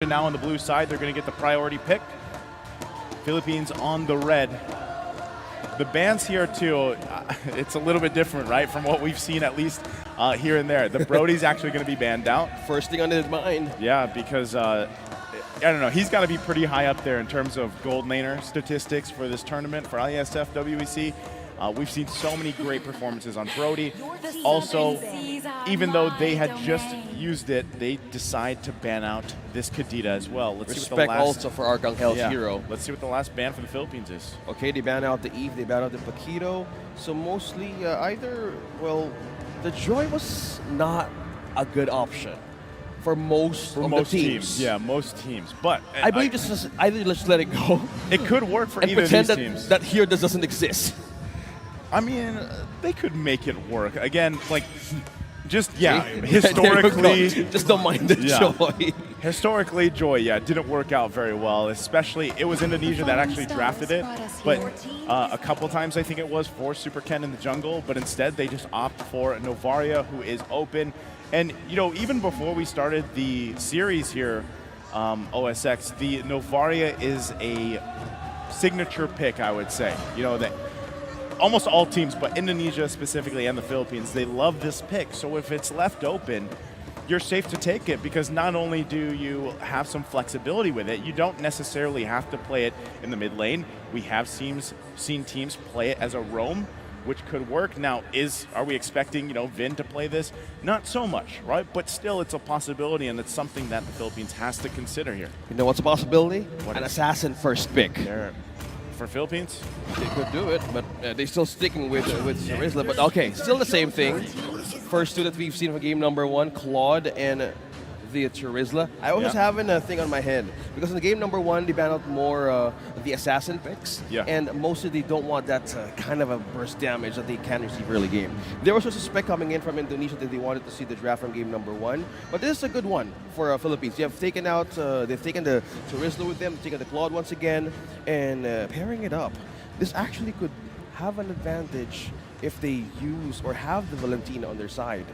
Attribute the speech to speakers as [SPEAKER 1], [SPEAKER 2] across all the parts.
[SPEAKER 1] now on the blue side. They're going to get the priority pick. Philippines on the red. The bans here, too, it's a little bit different, right, from what we've seen at least here and there. The Brody's actually going to be banned out.
[SPEAKER 2] First thing on his mind.
[SPEAKER 1] Yeah, because, I don't know, he's got to be pretty high up there in terms of gold laner statistics for this tournament for Iesf WEC. We've seen so many great performances on Brody. Also, even though they had just used it, they decide to ban out this Kadita as well. Let's see what the last,
[SPEAKER 2] also for Archangel's hero.
[SPEAKER 1] Let's see what the last ban for the Philippines is.
[SPEAKER 2] Okay, they ban out the Eve, they ban out the Paquito. So mostly either, well, the Joy was not a good option for most of the teams.
[SPEAKER 1] Yeah, most teams. But
[SPEAKER 2] I believe just either let's let it go.
[SPEAKER 1] It could work for
[SPEAKER 2] and
[SPEAKER 1] either of
[SPEAKER 2] pretend
[SPEAKER 1] these teams.
[SPEAKER 2] that here doesn't exist.
[SPEAKER 1] I mean, they could make it work. Again, like, just, historically.
[SPEAKER 2] Just don't mind the Joy.
[SPEAKER 1] Historically, Joy, didn't work out very well, especially, it was Indonesia that actually drafted it, but a couple times I think it was for Super Ken in the jungle, but instead they just opt for Novaria, who is open. And, you know, even before we started the series here, OSX, the Novaria is a signature pick, I would say. You know, that almost all teams, but Indonesia specifically and the Philippines, they love this pick. So if it's left open, you're safe to take it because not only do you have some flexibility with it, you don't necessarily have to play it in the mid lane. We have seen teams play it as a roam, which could work. Now, are we expecting, you know, Vin to play this? Not so much, right? But still, it's a possibility, and it's something that the Philippines has to consider here.
[SPEAKER 2] You know what's a possibility? An assassin first pick.
[SPEAKER 1] For Philippines?
[SPEAKER 2] They could do it, but they're still sticking with Charizla. But okay, still the same thing. First two that we've seen for game number 1, Claude and the Charizla. I always have a thing on my head because in the game number 1 they banned out more the assassin picks, and mostly they don't want that kind of a burst damage that they can receive early game. There was a spec coming in from Indonesia that they wanted to see the draft from game number 1, but this is a good one for Philippines. You have taken out, they've taken the Charizla with them, taken the Claude once again, and pairing it up. This actually could have an advantage if they use or have the Valentina on their side.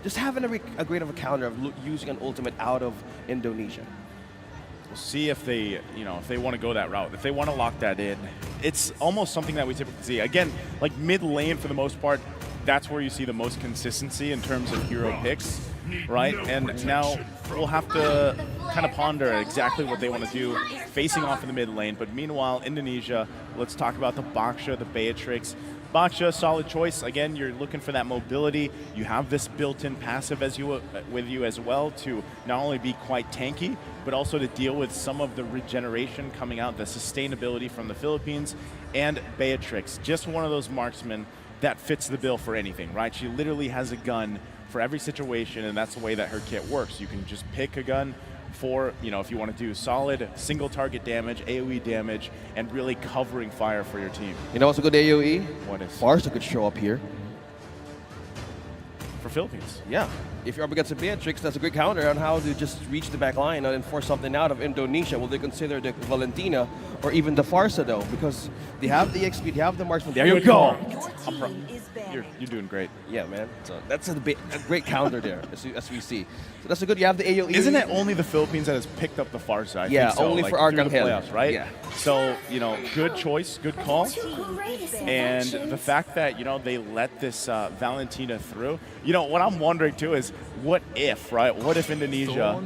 [SPEAKER 2] Just having a great of a counter of using an ultimate out of Indonesia.
[SPEAKER 1] We'll see if they, if they want to go that route. If they want to lock that in, it's almost something that we typically see. Again, like mid lane for the most part, that's where you see the most consistency in terms of hero picks, right? And now we'll have to kind of ponder exactly what they want to do facing off in the mid lane. But meanwhile, Indonesia, let's talk about the Baksha, the Beatrix. Baksha, solid choice. Again, you're looking for that mobility. You have this built-in passive with you as well to not only be quite tanky, but also to deal with some of the regeneration coming out, the sustainability from the Philippines. And Beatrix, just one of those marksmen that fits the bill for anything, right? She literally has a gun for every situation, and that's the way that her kit works. You can just pick a gun for, if you want to do solid single target damage, AoE damage, and really covering fire for your team.
[SPEAKER 2] You know what's a good AoE?
[SPEAKER 1] What is?
[SPEAKER 2] Farsa could show up here.
[SPEAKER 1] For Philippines.
[SPEAKER 2] Yeah. If you're up against a Beatrix, that's a good counter on how to just reach the back line and force something out of Indonesia. Will they consider the Valentina or even the Farsa, though? Because they have the XP, they have the marksman. There you go!
[SPEAKER 1] You're doing great.
[SPEAKER 2] Yeah, man. So that's a great counter there, as we see. So that's a good. You have the AoE.
[SPEAKER 1] Isn't it only the Philippines that has picked up the Farsa? I think so,
[SPEAKER 2] only
[SPEAKER 1] like
[SPEAKER 2] for Arcangel,
[SPEAKER 1] playoffs, right?
[SPEAKER 2] Yeah.
[SPEAKER 1] So good choice, good call, and the fact that they let this Valentina through. What I'm wondering too is what if, right? What if Indonesia,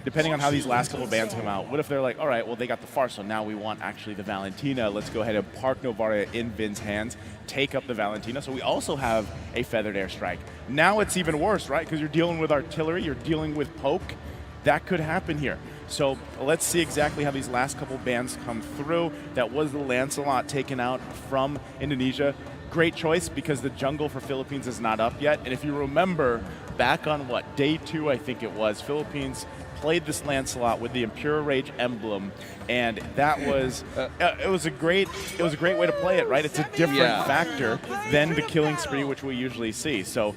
[SPEAKER 1] depending on how these last couple bans come out, what if they're like, all right, well they got the Farsa, now we want actually the Valentina. Let's go ahead and park Novaria in Vin's hands, take up the Valentina. So we also have a feathered airstrike. Now it's even worse, right? Because you're dealing with artillery, you're dealing with poke. That could happen here. So let's see exactly how these last couple bans come through. That was the Lancelot taken out from Indonesia. Great choice because the jungle for Philippines is not up yet. And if you remember, back on day 2, I think it was, Philippines played this Lancelot with the Impure Rage emblem, and that was it was a great way to play it, right? It's a different factor than the killing spree which we usually see. So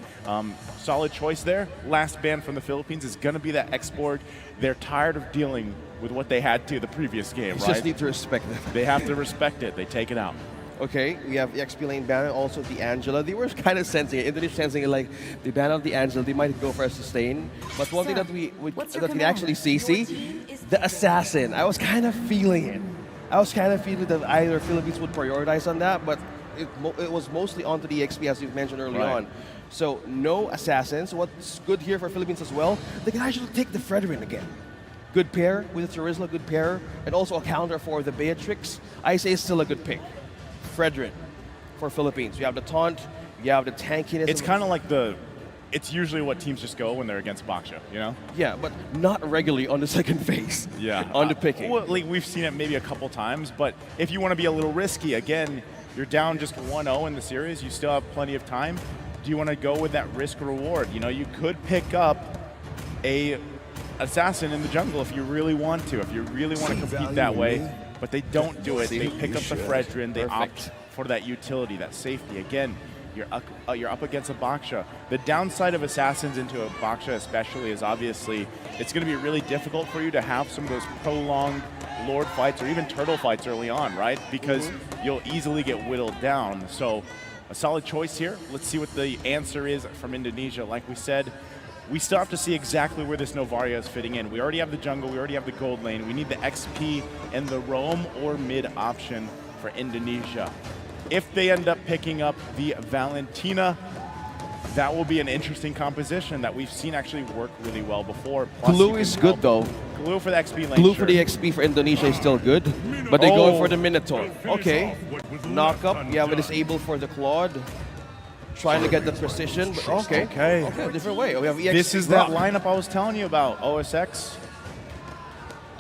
[SPEAKER 1] solid choice there. Last ban from the Philippines is going to be that X-Borg. They're tired of dealing with what they had to the previous game, right?
[SPEAKER 2] Just need to respect it.
[SPEAKER 1] They have to respect it. They take it out.
[SPEAKER 2] Okay, we have EXP lane ban, also the Angela. They were kind of sensing it. Indonesia sensing it, like they ban out the Angela. They might go for a sustain. But one thing that we actually see, the assassin. I was kind of feeling it. I was kind of feeling that either Philippines would prioritize on that, but it was mostly onto the EXP, as you've mentioned early on. So no assassins. What's good here for Philippines as well, they can actually take the Fredrin again. Good pair with the Charisma, good pair, and also a counter for the Beatrix. I say it's still a good pick. Fredrin for Philippines. You have the taunt, you have the tankiness.
[SPEAKER 1] It's kind of like it's usually what teams just go when they're against Baksha, you know?
[SPEAKER 2] Yeah, but not regularly on the second phase.
[SPEAKER 1] Yeah.
[SPEAKER 2] On the picking.
[SPEAKER 1] Well, like, we've seen it maybe a couple times, but if you want to be a little risky, again, you're down just 1-0 in the series, you still have plenty of time. Do you want to go with that risk reward? You know, you could pick up a assassin in the jungle if you really want to, if you really want to compete that way, but they don't do it. They pick up the Fredrin, they opt for that utility, that safety. Again, you're up against a Baksha. The downside of assassins into a Baksha especially is obviously it's going to be really difficult for you to have some of those prolonged Lord fights or even turtle fights early on, right? Because you'll easily get whittled down. So a solid choice here. Let's see what the answer is from Indonesia. Like we said, we still have to see exactly where this Novaria is fitting in. We already have the jungle, we already have the gold lane. We need the XP and the roam or mid option for Indonesia. If they end up picking up the Valentina, that will be an interesting composition that we've seen actually work really well before. Plus
[SPEAKER 2] Glue is good though.
[SPEAKER 1] Glue for the XP lane.
[SPEAKER 2] Glue for the XP for Indonesia is still good, but they go for the Minotaur. Okay, knock up. You have a disable for the Claude. Trying to get the precision, but okay, different way. We have EXP.
[SPEAKER 1] This is that lineup I was telling you about, OSX.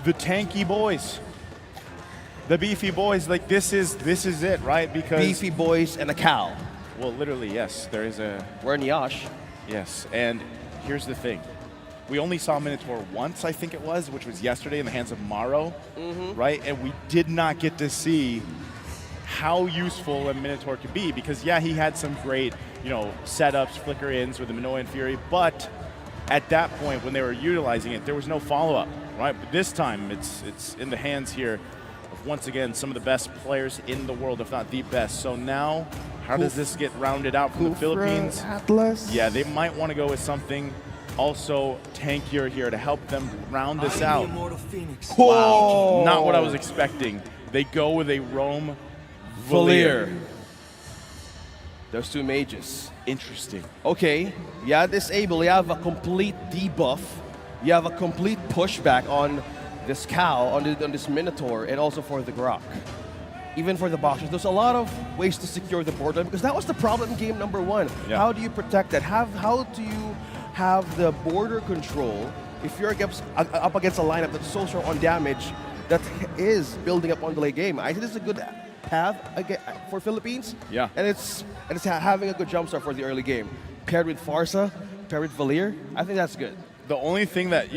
[SPEAKER 1] The tanky boys. The beefy boys, like this is it, right? Because
[SPEAKER 2] beefy boys and a cow.
[SPEAKER 1] Well, literally, yes. There is a...
[SPEAKER 2] We're in Yash.
[SPEAKER 1] Yes, and here's the thing. We only saw Minotaur once, I think it was, which was yesterday in the hands of Maro, right? And we did not get to see how useful a Minotaur could be because, yeah, he had some great, setups, flicker-ins with the Minoan Fury, but at that point when they were utilizing it, there was no follow-up, right? But this time, it's in the hands here of, once again, some of the best players in the world, if not the best. So now, how does this get rounded out from the Philippines?
[SPEAKER 2] Atlas.
[SPEAKER 1] Yeah, they might want to go with something also tankier here to help them round this out. Wow, not what I was expecting. They go with a roam Valier.
[SPEAKER 2] There's two mages.
[SPEAKER 1] Interesting.
[SPEAKER 2] Okay, yeah, disable. You have a complete debuff. You have a complete pushback on this cow, on this Minotaur, and also for the Grok. Even for the boxers, there's a lot of ways to secure the board because that was the problem in game number one. Yeah. How do you protect that? How do you have the border control if you're up against a lineup that's so strong on damage that is building up on the late game? I think it's a good path for Philippines.
[SPEAKER 1] Yeah.
[SPEAKER 2] And it's having a good jump start for the early game. Paired with Farsa, paired with Valier, I think that's good.
[SPEAKER 1] The only thing that,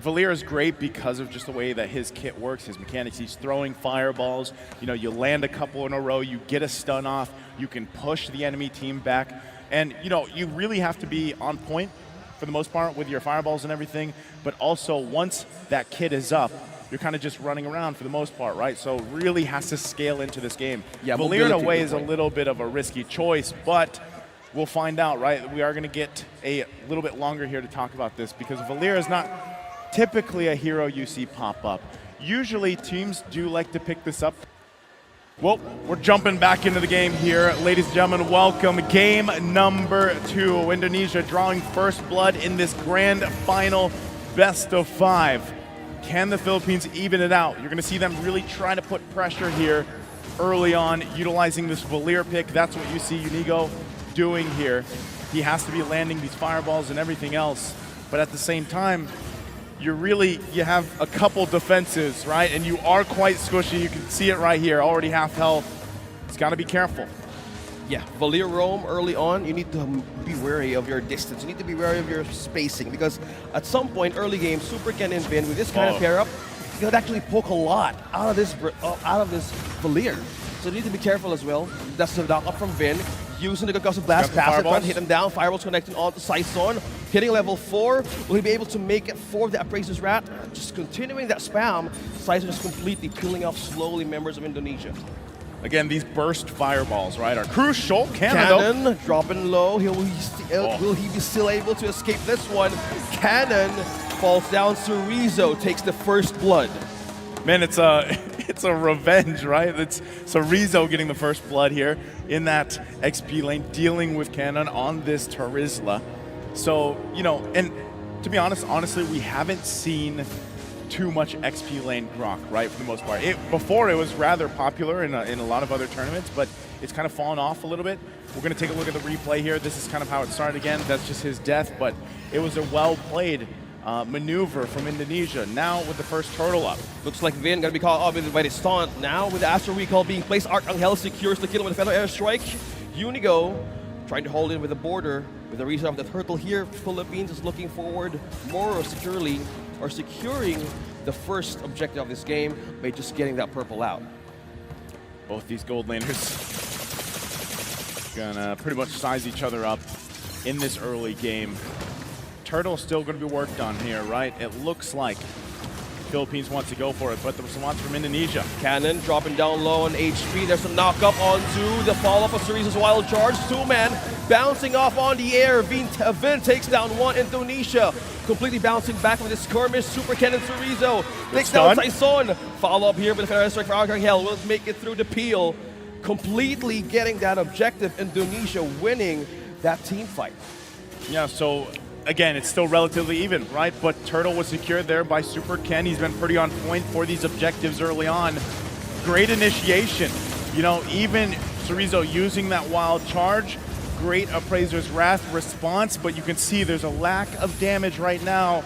[SPEAKER 1] Valier is great because of just the way that his kit works, his mechanics. He's throwing fireballs. You land a couple in a row, you get a stun off, you can push the enemy team back. And, you really have to be on point for the most part with your fireballs and everything. But also, once that kit is up, you're kind of just running around for the most part, right? So really has to scale into this game. Yeah, Valier in a way is a little bit of a risky choice, but we'll find out, right? We are going to get a little bit longer here to talk about this because Valier is not typically a hero you see pop up. Usually teams do like to pick this up. Well, we're jumping back into the game here. Ladies and gentlemen, welcome. Game number 2. Indonesia drawing first blood in this grand final best of 5. Can the Philippines even it out? You're going to see them really trying to put pressure here early on, utilizing this Valier pick. That's what you see Unigo doing here. He has to be landing these fireballs and everything else. But at the same time, you have a couple defenses, right? And you are quite squishy. You can see it right here, already half health. It's got to be careful.
[SPEAKER 2] Yeah, Valier roam early on, you need to be wary of your distance. You need to be wary of your spacing because at some point, early game, Super Ken and Vin, with this kind of pair up, you could actually poke a lot out of this Valier. So you need to be careful as well. That's the knock up from Vin. Using the concussive blast, pass it, trying to hit him down. Fireballs connecting onto Saison. Hitting level 4. Will he be able to make it for the Appraiser's Rat? Just continuing that spam. Saison is completely peeling off slowly members of Indonesia.
[SPEAKER 1] Again, these burst fireballs, right, are crucial. Cannon,
[SPEAKER 2] dropping low. Will he be still able to escape this one? Cannon falls down. Cerezo takes the first blood.
[SPEAKER 1] Man, it's a revenge, right? It's Cerezo getting the first blood here in that XP lane, dealing with Cannon on this Terizla. So, you know, and to be honest, honestly, we haven't seen too much XP lane Grok, right, for the most part. Before, it was rather popular in a lot of other tournaments, but it's kind of fallen off a little bit. We're going to take a look at the replay here. This is kind of how it started again. That's just his death, but it was a well-played maneuver from Indonesia. Now with the first turtle up.
[SPEAKER 2] Looks like Vin going to be called off by the stunt. Now with the Astro Recall being placed, Arcangel secures the kill with a Feather Airstrike. Unigo trying to hold in with the border. With the reason of the turtle here, Philippines is looking forward more securely or securing the first objective of this game by just getting that purple out.
[SPEAKER 1] Both these gold laners gonna pretty much size each other up in this early game. Turtle's still gonna be worked on here, right? It looks like Philippines wants to go for it, but the response from Indonesia.
[SPEAKER 2] Cannon dropping down low on HP. There's some knock up onto the follow-up of Cerezo's wild charge. Two-man bouncing off on the air. Vin takes down one. Indonesia completely bouncing back with his skirmish. Super Cannon Cerezo takes down Saison. Follow-up here with the Feather Strike for Arcangel. Will make it through the peel. Completely getting that objective. Indonesia winning that team fight.
[SPEAKER 1] Yeah, so again, it's still relatively even, right? But Turtle was secured there by Super Ken. He's been pretty on point for these objectives early on. Great initiation. You know, even Cerezo using that wild charge. Great Appraiser's Wrath response, but you can see there's a lack of damage right now.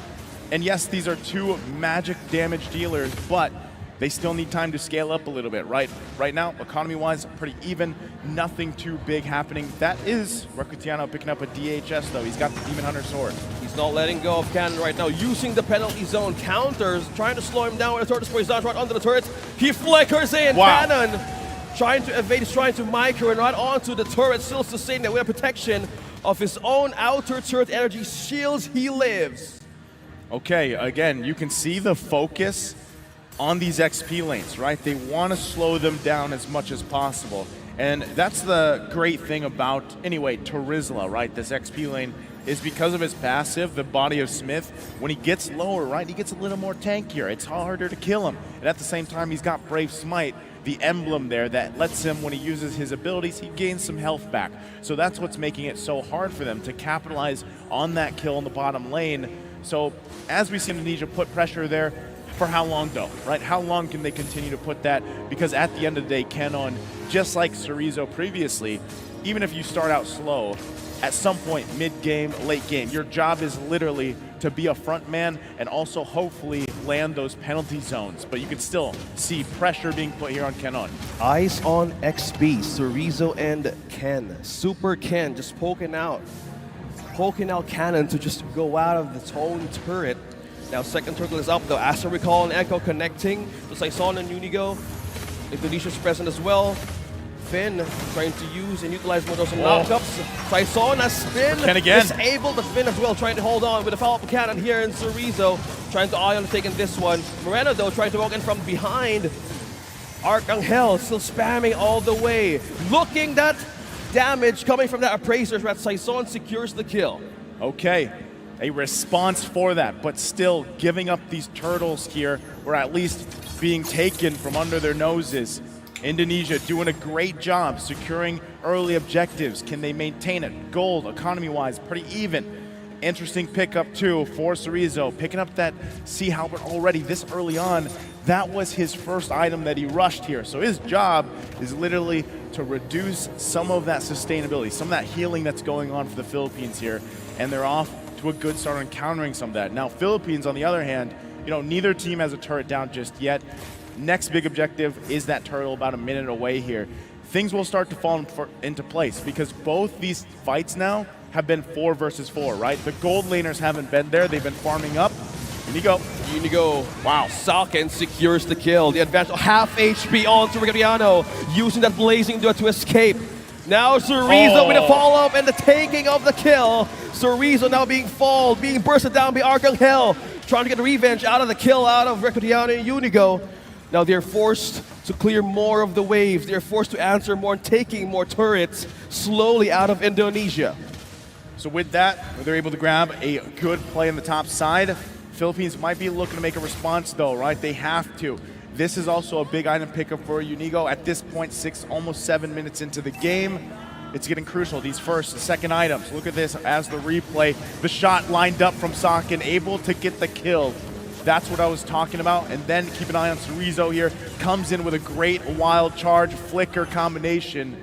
[SPEAKER 1] And yes, these are two magic damage dealers, but they still need time to scale up a little bit, right? Right now, economy-wise, pretty even. Nothing too big happening. That is Recutiano picking up a DHS, though. He's got the Demon Hunter sword.
[SPEAKER 2] He's not letting go of Cannon right now, using the penalty zone counters, trying to slow him down with the turret spray. He's not right under the turret. He flickers in.
[SPEAKER 1] Wow.
[SPEAKER 2] Cannon trying to evade, he's trying to micro and right onto the turret, still sustaining that with a protection of his own outer turret energy shields. He lives.
[SPEAKER 1] Okay, again, you can see the focus on these XP lanes, right? They want to slow them down as much as possible. And that's the great thing about, anyway, Terizla, right? This XP lane is because of his passive, the Body of Smith. When he gets lower, right, he gets a little more tankier. It's harder to kill him. And at the same time, he's got Brave Smite, the emblem there that lets him, when he uses his abilities, he gains some health back. So that's what's making it so hard for them to capitalize on that kill in the bottom lane. So as we see Indonesia put pressure there, for how long though, right? How long can they continue to put that? Because at the end of the day, Cannon, just like Cerezo previously, even if you start out slow, at some point, mid-game, late game, your job is literally to be a front man and also hopefully land those penalty zones. But you can still see pressure being put here on Cannon.
[SPEAKER 2] Eyes on XP, Cerezo and Ken. Super Ken just poking out Cannon to just go out of the tone turret. Now second turtle is up though. Astro Recall and Echo connecting. Just like Saison and Unigo. Indonesia's present as well. Finn trying to use and utilize more of some knockups. Saison has been disabled, but Finn as well trying to hold on with a follow-up cannon here in Cerezo. Trying to eye on taking this one. Moreno though trying to walk in from behind. Arcangel still spamming all the way. Looking that damage coming from that Appraiser, that Saison secures the kill.
[SPEAKER 1] Okay. A response for that, but still giving up these turtles here, or at least being taken from under their noses. Indonesia doing a great job securing early objectives. Can they maintain it? Gold, economy-wise, pretty even. Interesting pickup too for Cerezo, picking up that Sea Halberd already this early on. That was his first item that he rushed here. So his job is literally to reduce some of that sustainability, some of that healing that's going on for the Philippines here, and they're off to a good start on countering some of that. Now, Philippines, on the other hand, you know, neither team has a turret down just yet. Next big objective is that turtle about a minute away here. Things will start to fall into place because both these fights now have been 4 versus 4, right? The gold laners haven't been there. They've been farming up.
[SPEAKER 2] Unigo. Wow. Salken secures the kill. The advantage, half HP on to Recutiano, using that blazing duet to escape. Now Cerezo with a follow-up and the taking of the kill. Cerezo now being bursted down by Arcangel, trying to get revenge out of the kill out of Recutiano and Unigo. Now they're forced to clear more of the waves. They're forced to answer more and taking more turrets slowly out of Indonesia.
[SPEAKER 1] So with that, they're able to grab a good play on the top side. Philippines might be looking to make a response though, right? They have to. This is also a big item pickup for Unigo. At this point, almost 7 minutes into the game. It's getting crucial, these first and second items. Look at this as the replay. The shot lined up from Socken, able to get the kill. That's what I was talking about. And then keep an eye on Cerezo here. Comes in with a great wild charge, flicker combination.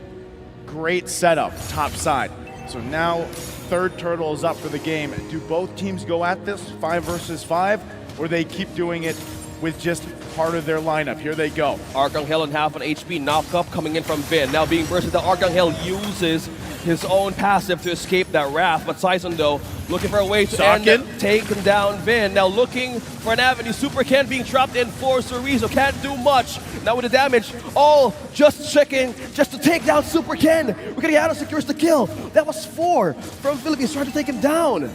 [SPEAKER 1] Great setup, top side. So now, third turtle is up for the game. Do both teams go at this 5 versus 5, or they keep doing it with just part of their lineup? Here they go.
[SPEAKER 2] Arcangel on half an HP, knock-up coming in from Vin. Now being bursted, the Arcangel uses his own passive to escape that Wrath, but Saison though, looking for a way to end, taking down Vin. Now looking for an avenue, Super Ken being trapped in for Cerezo, can't do much. Now with the damage, all just checking, just to take down Super Ken. Ricciardo secures the kill. That was 4 from Philippines, trying to take him down.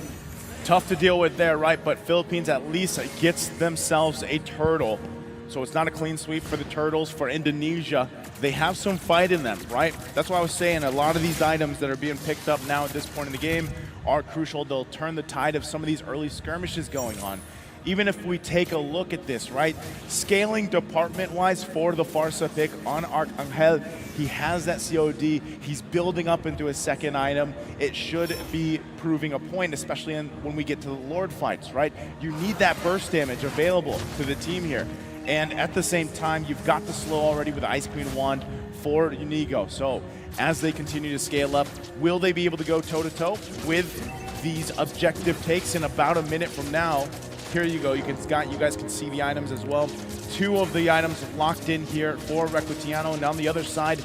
[SPEAKER 1] Tough to deal with there, right? But Philippines at least gets themselves a turtle. So it's not a clean sweep for the Turtles. For Indonesia, they have some fight in them, right? That's why I was saying a lot of these items that are being picked up now at this point in the game are crucial. They'll turn the tide of some of these early skirmishes going on. Even if we take a look at this, right? Scaling department-wise for the Farsa pick on Arcangel, he has that COD. He's building up into a second item. It should be proving a point, especially when we get to the Lord fights, right? You need that burst damage available to the team here. And at the same time, you've got the slow already with the Ice Queen Wand for Unigo. So as they continue to scale up, will they be able to go toe-to-toe with these objective takes in about a minute from now? Here you go. You guys can see the items as well. 2 of the items locked in here for Requitiano. And on the other side,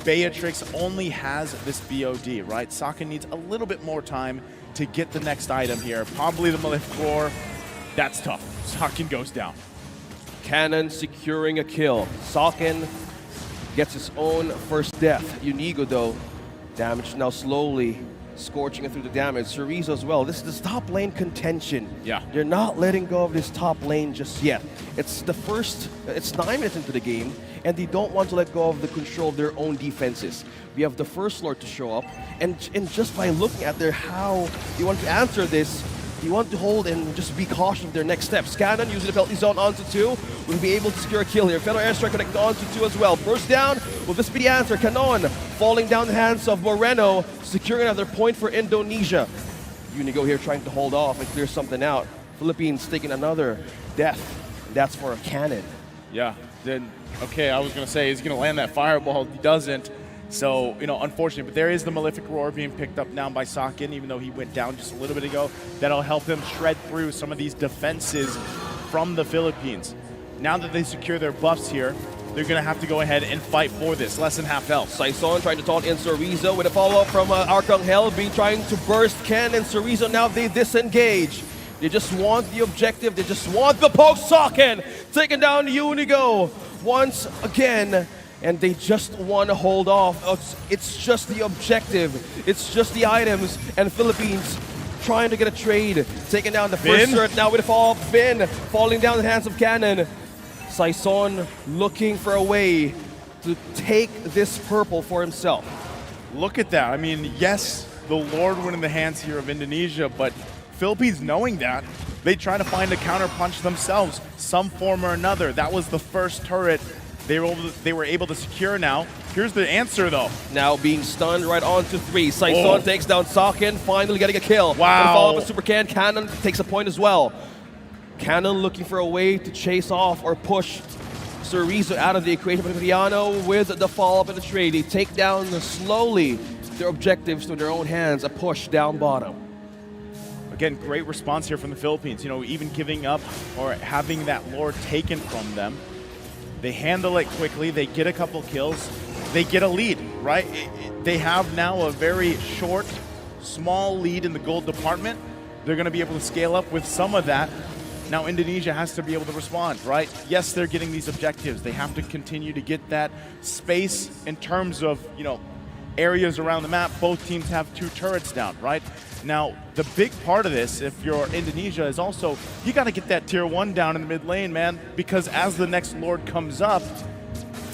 [SPEAKER 1] Beatrix only has this BOD, right? Socken needs a little bit more time to get the next item here. Probably the Malefic Roar. That's tough. Socken goes down.
[SPEAKER 2] Cannon securing a kill. Socken gets his own first death. Unigo though, damage now slowly scorching it through the damage. Cerezo as well. This is the top lane contention.
[SPEAKER 1] Yeah.
[SPEAKER 2] They're not letting go of this top lane just yet. It's 9 minutes into the game, and they don't want to let go of the control of their own defenses. We have the first Lord to show up, and just by looking at how they want to answer this, you want to hold and just be cautious of their next steps. Cannon using the penalty zone onto 2 will be able to secure a kill here. Fellow airstrike connected onto 2 as well. Burst down, will this be the answer? Canon falling down the hands of Moreno, securing another point for Indonesia. Unigo here trying to hold off and clear something out. Philippines taking another death, and that's for a cannon.
[SPEAKER 1] Yeah, then, okay, I was going to say he's going to land that fireball. He doesn't. So, unfortunate, but there is the Malefic Roar being picked up now by Socken, even though he went down just a little bit ago. That'll help them shred through some of these defenses from the Philippines. Now that they secure their buffs here, they're going to have to go ahead and fight for this. Less than half health.
[SPEAKER 2] Saison trying to taunt in Cerezo with a follow-up from Arcangel, being trying to burst Ken and Cerezo. Now they disengage. They just want the objective. They just want the poke. Socken taking down Unigo once again. And they just want to hold off. It's just the objective. It's just the items. And Philippines trying to get a trade. Taking down the first turret now with a follow-up. Vin falling down the hands of Cannon. Saison looking for a way to take this purple for himself.
[SPEAKER 1] Look at that. I mean, yes, the Lord went in the hands here of Indonesia, but Philippines knowing that, they try to find a counter punch themselves, some form or another. That was the first turret they were able to secure now. Here's the answer, though.
[SPEAKER 2] Now being stunned right onto 3. Saison takes down Socken, finally getting a kill.
[SPEAKER 1] Wow.
[SPEAKER 2] Follow up with Super Can. Cannon takes a point as well. Cannon looking for a way to chase off or push Cerezo out of the equation. But Riano with the follow-up and the trade. They take down slowly their objectives to their own hands. A push down bottom.
[SPEAKER 1] Again, great response here from the Philippines. Even giving up or having that Lord taken from them. They handle it quickly, they get a couple kills, they get a lead, right? They have now a very short, small lead in the gold department. They're going to be able to scale up with some of that. Now Indonesia has to be able to respond, right? Yes, they're getting these objectives. They have to continue to get that space in terms of, areas around the map. Both teams have 2 turrets down, right? Now, the big part of this, if you're Indonesia, is also you got to get that tier 1 down in the mid lane, man, because as the next Lord comes up,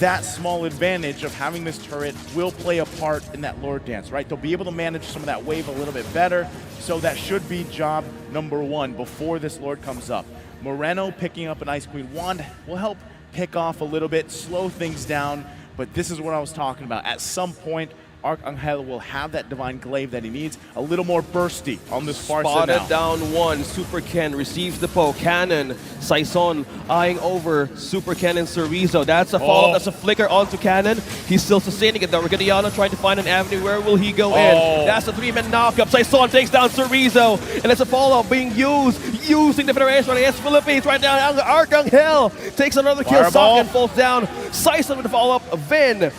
[SPEAKER 1] that small advantage of having this turret will play a part in that Lord dance, right? They'll be able to manage some of that wave a little bit better, so that should be job number 1 before this Lord comes up. Moreno picking up an Ice Queen wand will help pick off a little bit, slow things down, but this is what I was talking about. At some point, Arcangel will have that Divine Glaive that he needs, a little more bursty on this Sparsa now.
[SPEAKER 2] Spotted down 1, Super Ken receives the poke. Cannon, Saison eyeing over Super Ken and Cerezo. That's a follow-up, that's a flicker onto Cannon. He's still sustaining it though. Regadiano trying to find an avenue. Where will he go in? That's a 3-man knockup. Saison takes down Cerezo, and it's a follow-up being using the Federation against Philippines. Right down, Arcangel takes another kill. Socken falls down. Saison with the follow-up. Vin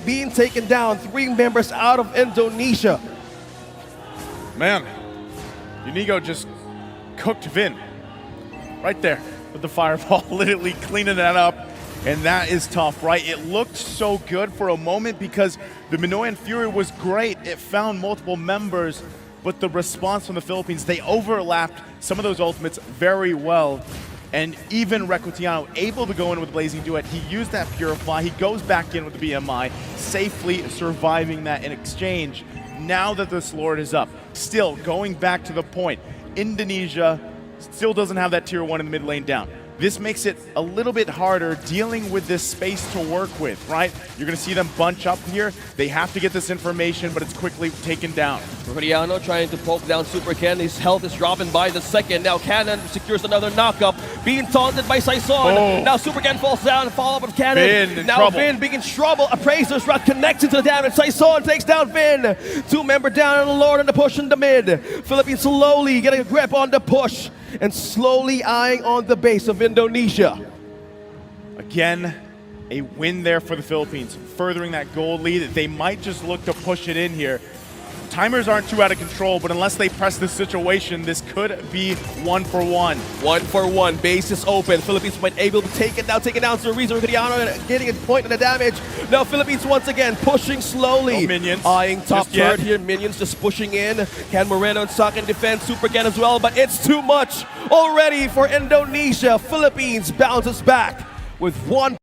[SPEAKER 2] being taken down. 3 members out of Indonesia.
[SPEAKER 1] Man, Unigo just cooked Vin right there with the fireball, literally cleaning that up, and that is tough, right? It looked so good for a moment because the Minoan Fury was great. It found multiple members, but the response from the Philippines, they overlapped some of those ultimates very well. And even Recutiano able to go in with Blazing Duet. He used that Purify. He goes back in with the BMI, safely surviving that in exchange. Now that this Lord is up, still going back to the point, Indonesia still doesn't have that tier 1 in the mid lane down. This makes it a little bit harder dealing with this space to work with, right? You're going to see them bunch up here. They have to get this information, but it's quickly taken down.
[SPEAKER 2] Regadiano trying to poke down Super Ken. His health is dropping by the second. Now Cannon secures another knockup, being taunted by Saison. Now Super Ken falls down, follow-up of Cannon.
[SPEAKER 1] Vin in
[SPEAKER 2] now
[SPEAKER 1] trouble.
[SPEAKER 2] Vin being in trouble. Appraiser's Rock connected to the damage. Saison takes down Vin. 2-member down on the Lord and the push in the mid. Philippines slowly getting a grip on the push and slowly eyeing on the base of Indonesia.
[SPEAKER 1] Again, a win there for the Philippines, furthering that gold lead. They might just look to push it in here. Timers aren't too out of control, but unless they press this situation, this could be 1 for 1.
[SPEAKER 2] 1 for 1. Base is open. Philippines might able to take it down Cerezo. Regadiano getting a point of the damage. Now Philippines once again pushing slowly.
[SPEAKER 1] No minions.
[SPEAKER 2] Eyeing top
[SPEAKER 1] Just yet.
[SPEAKER 2] third here. Minions just pushing in. Can Moreno and Sock and defend Super Ken as well, but it's too much already for Indonesia. Philippines bounces back with 1